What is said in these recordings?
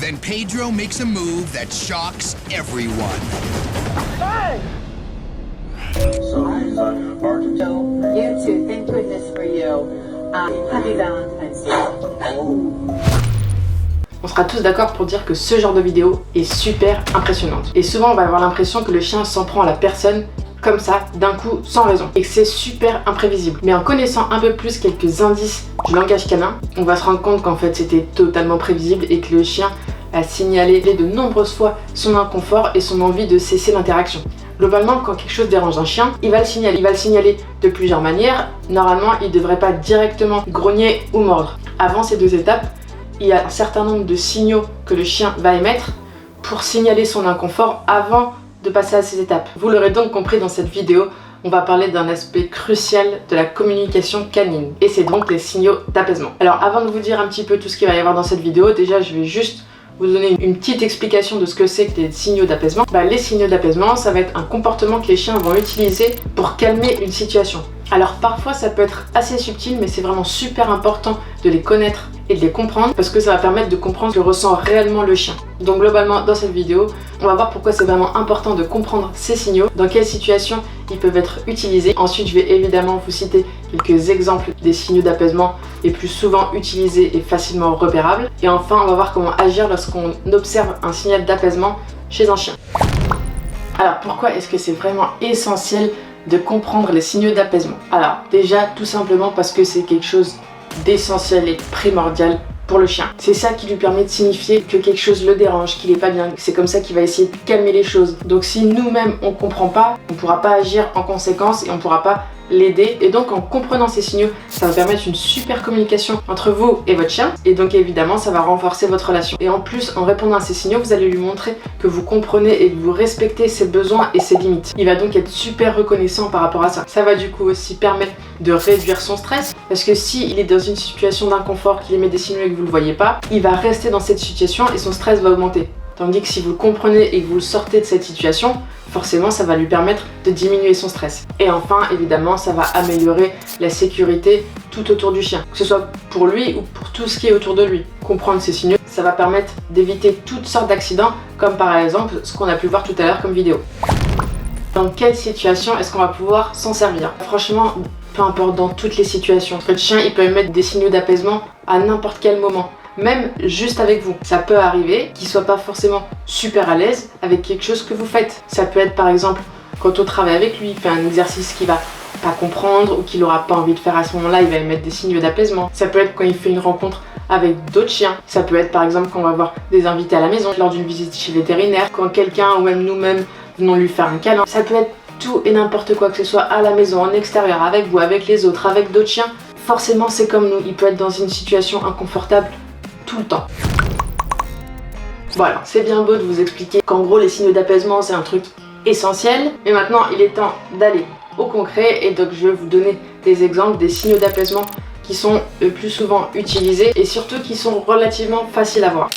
Then Pedro makes a move that shocks everyone. Hey! So he's Argentina. You too. Thank goodness for you. Happy Valentine's Day. On sera tous d'accord pour dire que ce genre de vidéo est super impressionnante. Et souvent on va avoir l'impression que le chien s'en prend à la personne comme ça, d'un coup, sans raison. Et que c'est super imprévisible. Mais en connaissant un peu plus quelques indices du langage canin, on va se rendre compte qu'en fait c'était totalement prévisible et que le chien a signalé de nombreuses fois son inconfort et son envie de cesser l'interaction. Globalement, quand quelque chose dérange un chien, il va le signaler. Il va le signaler de plusieurs manières. Normalement, il ne devrait pas directement grogner ou mordre. Avant ces deux étapes, il y a un certain nombre de signaux que le chien va émettre pour signaler son inconfort avant de passer à ces étapes. Vous l'aurez donc compris dans cette vidéo, on va parler d'un aspect crucial de la communication canine. Et c'est donc les signaux d'apaisement. Alors avant de vous dire un petit peu tout ce qu'il va y avoir dans cette vidéo, déjà je vais juste vous donner une petite explication de ce que c'est que les signaux d'apaisement. Les signaux d'apaisement, ça va être un comportement que les chiens vont utiliser pour calmer une situation. Alors parfois ça peut être assez subtil, mais c'est vraiment super important de les connaître et de les comprendre parce que ça va permettre de comprendre ce que ressent réellement le chien. Donc globalement dans cette vidéo, on va voir pourquoi c'est vraiment important de comprendre ces signaux, dans quelles situations ils peuvent être utilisés. Ensuite je vais évidemment vous citer quelques exemples des signaux d'apaisement les plus souvent utilisés et facilement repérables. Et enfin on va voir comment agir lorsqu'on observe un signal d'apaisement chez un chien. Alors pourquoi est-ce que c'est vraiment essentiel de comprendre les signaux d'apaisement? Alors déjà tout simplement parce que c'est quelque chose d'essentiel et primordial pour le chien. C'est ça qui lui permet de signifier que quelque chose le dérange, qu'il est pas bien. C'est comme ça qu'il va essayer de calmer les choses. Donc si nous-mêmes on comprend pas, on pourra pas agir en conséquence et on pourra pas l'aider. Et donc en comprenant ces signaux, ça va permettre une super communication entre vous et votre chien. Et donc évidemment ça va renforcer votre relation. Et en plus en répondant à ces signaux, vous allez lui montrer que vous comprenez et que vous respectez ses besoins et ses limites. Il va donc être super reconnaissant par rapport à ça. Ça va du coup aussi permettre de réduire son stress. Parce que s'il est dans une situation d'inconfort, qu'il émet des signaux et que vous le voyez pas, il va rester dans cette situation et son stress va augmenter. Tandis que si vous le comprenez et que vous le sortez de cette situation, forcément ça va lui permettre de diminuer son stress. Et enfin, évidemment, ça va améliorer la sécurité tout autour du chien, que ce soit pour lui ou pour tout ce qui est autour de lui. Comprendre ces signaux, ça va permettre d'éviter toutes sortes d'accidents, comme par exemple ce qu'on a pu voir tout à l'heure comme vidéo. Dans quelle situation est-ce qu'on va pouvoir s'en servir? Franchement, peu importe, dans toutes les situations. Votre chien, il peut émettre des signaux d'apaisement à n'importe quel moment. Même juste avec vous. Ça peut arriver qu'il soit pas forcément super à l'aise avec quelque chose que vous faites. Ça peut être par exemple quand on travaille avec lui, il fait un exercice qu'il va pas comprendre ou qu'il aura pas envie de faire à ce moment-là, il va émettre des signaux d'apaisement. Ça peut être quand il fait une rencontre avec d'autres chiens. Ça peut être par exemple quand on va avoir des invités à la maison, lors d'une visite chez le vétérinaire, quand quelqu'un ou même nous-mêmes venons lui faire un câlin. Ça peut être tout et n'importe quoi, que ce soit à la maison, en extérieur, avec vous, avec les autres, avec d'autres chiens. Forcément c'est comme nous, il peut être dans une situation inconfortable tout le temps. Voilà, c'est bien beau de vous expliquer qu'en gros les signaux d'apaisement c'est un truc essentiel, mais maintenant il est temps d'aller au concret et donc je vais vous donner des exemples des signaux d'apaisement qui sont le plus souvent utilisés et surtout qui sont relativement faciles à voir.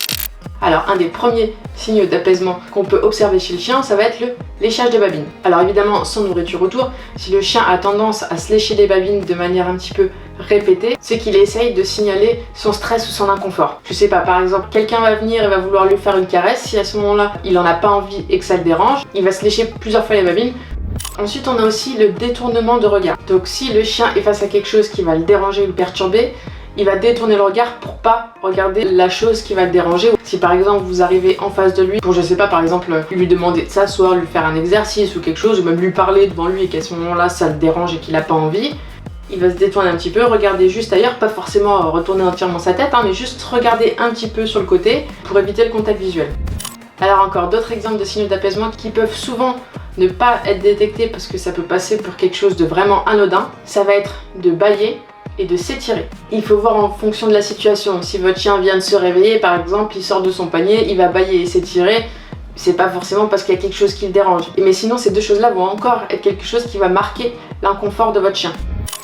Alors un des premiers signaux d'apaisement qu'on peut observer chez le chien, ça va être le léchage des babines. Alors évidemment sans nourriture autour, si le chien a tendance à se lécher les babines de manière un petit peu répétée, c'est qu'il essaye de signaler son stress ou son inconfort. Je sais pas, par exemple, quelqu'un va venir et va vouloir lui faire une caresse, si à ce moment-là il en a pas envie et que ça le dérange, il va se lécher plusieurs fois les babines. Ensuite on a aussi le détournement de regard. Donc si le chien est face à quelque chose qui va le déranger ou le perturber, il va détourner le regard pour pas regarder la chose qui va le déranger. Si par exemple vous arrivez en face de lui pour, je sais pas, par exemple lui demander de s'asseoir, lui faire un exercice ou quelque chose, ou même lui parler devant lui et qu'à ce moment là ça le dérange et qu'il a pas envie, il va se détourner un petit peu, regarder juste ailleurs, pas forcément retourner entièrement sa tête, mais juste regarder un petit peu sur le côté pour éviter le contact visuel. Alors encore d'autres exemples de signaux d'apaisement qui peuvent souvent ne pas être détectés parce que ça peut passer pour quelque chose de vraiment anodin, ça va être de bâiller et de s'étirer. Il faut voir en fonction de la situation. Si votre chien vient de se réveiller par exemple, il sort de son panier, il va bâiller et s'étirer, c'est pas forcément parce qu'il y a quelque chose qui le dérange. Mais sinon ces deux choses-là vont encore être quelque chose qui va marquer l'inconfort de votre chien.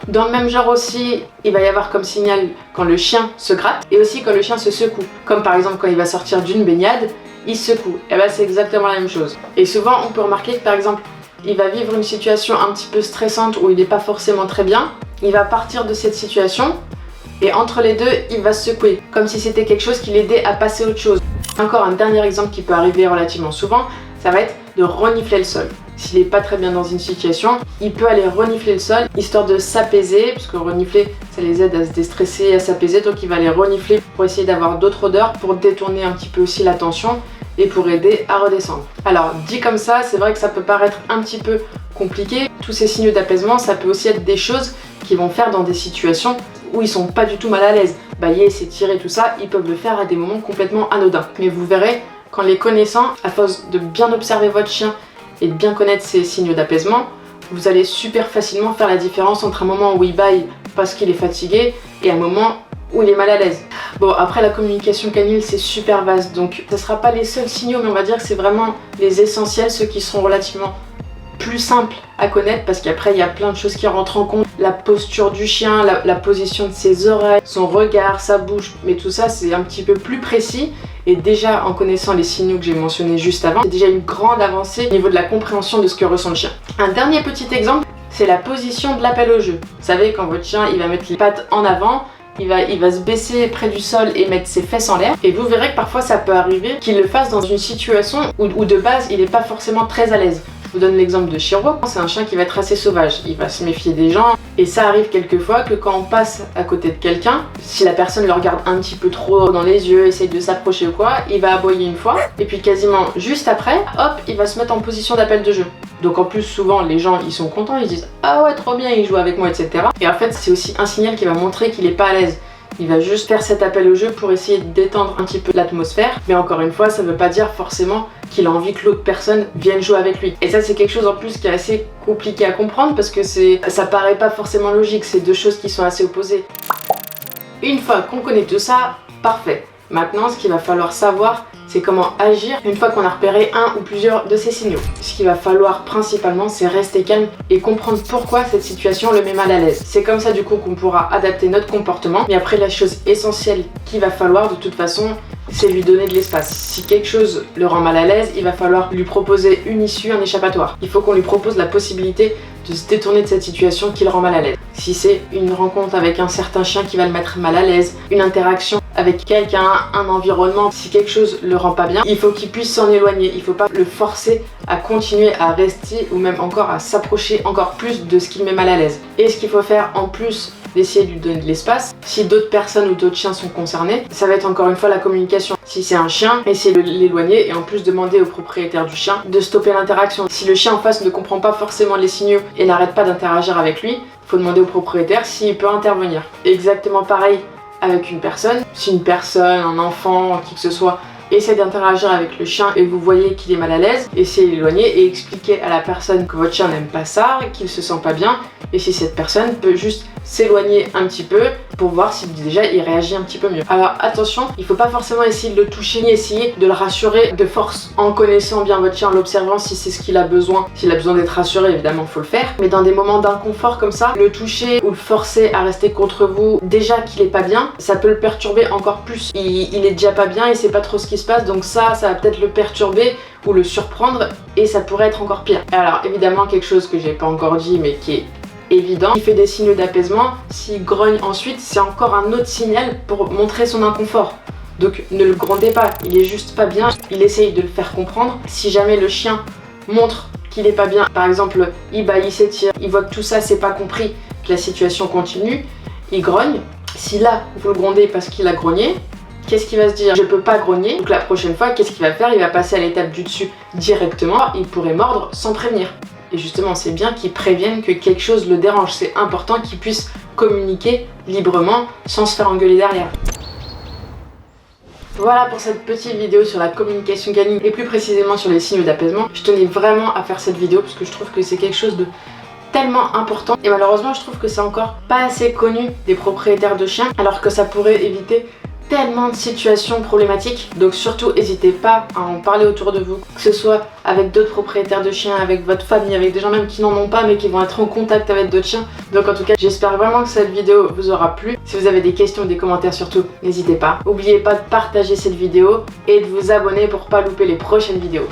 Dans le même genre aussi, il va y avoir comme signal quand le chien se gratte et aussi quand le chien se secoue. Comme par exemple quand il va sortir d'une baignade, il se secoue. Et ben c'est exactement la même chose. Et souvent on peut remarquer que par exemple, il va vivre une situation un petit peu stressante où il n'est pas forcément très bien. Il va partir de cette situation et entre les deux, il va se secouer. Comme si c'était quelque chose qui l'aidait à passer à autre chose. Encore un dernier exemple qui peut arriver relativement souvent, ça va être de renifler le sol. S'il n'est pas très bien dans une situation, il peut aller renifler le sol histoire de s'apaiser, parce que renifler ça les aide à se déstresser, à s'apaiser, donc il va les renifler pour essayer d'avoir d'autres odeurs, pour détourner un petit peu aussi l'attention et pour aider à redescendre. Alors dit comme ça, c'est vrai que ça peut paraître un petit peu compliqué. Tous ces signaux d'apaisement, ça peut aussi être des choses qu'ils vont faire dans des situations où ils sont pas du tout mal à l'aise. Bailler, s'étirer, tout ça, ils peuvent le faire à des moments complètement anodins. Mais vous verrez, qu'en les connaissant, à force de bien observer votre chien et de bien connaître ses signaux d'apaisement, vous allez super facilement faire la différence entre un moment où il bâille parce qu'il est fatigué et un moment où il est mal à l'aise. Bon, après la communication canine c'est super vaste, donc ce ne sera pas les seuls signaux, mais on va dire que c'est vraiment les essentiels, ceux qui seront relativement plus simples à connaître, parce qu'après il y a plein de choses qui rentrent en compte, la posture du chien, la position de ses oreilles, son regard, sa bouche, mais tout ça c'est un petit peu plus précis. Et déjà en connaissant les signaux que j'ai mentionnés juste avant, c'est déjà une grande avancée au niveau de la compréhension de ce que ressent le chien. Un dernier petit exemple, c'est la position de l'appel au jeu. Vous savez, quand votre chien il va mettre les pattes en avant, il va se baisser près du sol et mettre ses fesses en l'air. Et vous verrez que parfois ça peut arriver qu'il le fasse dans une situation où de base il n'est pas forcément très à l'aise. Je vous donne l'exemple de Chiro, c'est un chien qui va être assez sauvage, il va se méfier des gens et ça arrive quelquefois que quand on passe à côté de quelqu'un, si la personne le regarde un petit peu trop dans les yeux, essaye de s'approcher ou quoi, il va aboyer une fois et puis quasiment juste après, hop, il va se mettre en position d'appel de jeu. Donc en plus souvent les gens ils sont contents, ils disent ah ouais trop bien, il joue avec moi, etc. Et en fait c'est aussi un signal qui va montrer qu'il est pas à l'aise. Il va juste faire cet appel au jeu pour essayer de détendre un petit peu l'atmosphère. Mais encore une fois, ça ne veut pas dire forcément qu'il a envie que l'autre personne vienne jouer avec lui. Et ça, c'est quelque chose en plus qui est assez compliqué à comprendre parce que ça paraît pas forcément logique. C'est deux choses qui sont assez opposées. Une fois qu'on connaît tout ça, parfait. Maintenant, ce qu'il va falloir savoir, c'est comment agir une fois qu'on a repéré un ou plusieurs de ces signaux. Ce qu'il va falloir principalement, c'est rester calme et comprendre pourquoi cette situation le met mal à l'aise. C'est comme ça du coup qu'on pourra adapter notre comportement. Mais après, la chose essentielle qu'il va falloir de toute façon, c'est lui donner de l'espace. Si quelque chose le rend mal à l'aise, il va falloir lui proposer une issue, un échappatoire. Il faut qu'on lui propose la possibilité de se détourner de cette situation qui le rend mal à l'aise. Si c'est une rencontre avec un certain chien qui va le mettre mal à l'aise, une interaction avec quelqu'un, un environnement, si quelque chose le rend pas bien, il faut qu'il puisse s'en éloigner. Il faut pas le forcer à continuer à rester ou même encore à s'approcher encore plus de ce qui le met mal à l'aise. Et ce qu'il faut faire en plus d'essayer de lui donner de l'espace, si d'autres personnes ou d'autres chiens sont concernés, ça va être encore une fois la communication. Si c'est un chien, essayer de l'éloigner et en plus demander au propriétaire du chien de stopper l'interaction. Si le chien en face ne comprend pas forcément les signaux et n'arrête pas d'interagir avec lui, il faut demander au propriétaire s'il peut intervenir. Exactement pareil avec une personne. Si une personne, un enfant, qui que ce soit, essaie d'interagir avec le chien et vous voyez qu'il est mal à l'aise, essayez de l'éloigner et expliquez à la personne que votre chien n'aime pas ça, qu'il se sent pas bien, et si cette personne peut juste s'éloigner un petit peu pour voir si déjà il réagit un petit peu mieux. Alors attention, il faut pas forcément essayer de le toucher ni essayer de le rassurer de force. En connaissant bien votre chien, en l'observant, si c'est ce qu'il a besoin, s'il a besoin d'être rassuré, évidemment faut le faire, mais dans des moments d'inconfort comme ça, le toucher ou le forcer à rester contre vous, déjà qu'il est pas bien, ça peut le perturber encore plus. Il est déjà pas bien, il sait pas trop ce qui se passe, donc ça va peut-être le perturber ou le surprendre et ça pourrait être encore pire. Alors évidemment quelque chose que j'ai pas encore dit mais qui est évident, il fait des signaux d'apaisement, s'il grogne ensuite c'est encore un autre signal pour montrer son inconfort. Donc ne le grondez pas, il est juste pas bien, il essaye de le faire comprendre. Si jamais le chien montre qu'il est pas bien, par exemple il bâille, il s'étire, il voit que tout ça c'est pas compris, que la situation continue, il grogne. Si là vous le grondez parce qu'il a grogné, qu'est-ce qu'il va se dire? Je peux pas grogner. Donc la prochaine fois, qu'est-ce qu'il va faire? Il va passer à l'étape du dessus directement. Il pourrait mordre sans prévenir. Et justement, c'est bien qu'il prévienne que quelque chose le dérange. C'est important qu'il puisse communiquer librement sans se faire engueuler derrière. Voilà pour cette petite vidéo sur la communication canine et plus précisément sur les signaux d'apaisement. Je tenais vraiment à faire cette vidéo parce que je trouve que c'est quelque chose de tellement important et malheureusement je trouve que c'est encore pas assez connu des propriétaires de chiens alors que ça pourrait éviter tellement de situations problématiques. Donc surtout n'hésitez pas à en parler autour de vous, que ce soit avec d'autres propriétaires de chiens, avec votre famille, avec des gens même qui n'en ont pas mais qui vont être en contact avec d'autres chiens. Donc en tout cas j'espère vraiment que cette vidéo vous aura plu. Si vous avez des questions, des commentaires surtout, n'hésitez pas. N'oubliez pas de partager cette vidéo et de vous abonner pour pas louper les prochaines vidéos.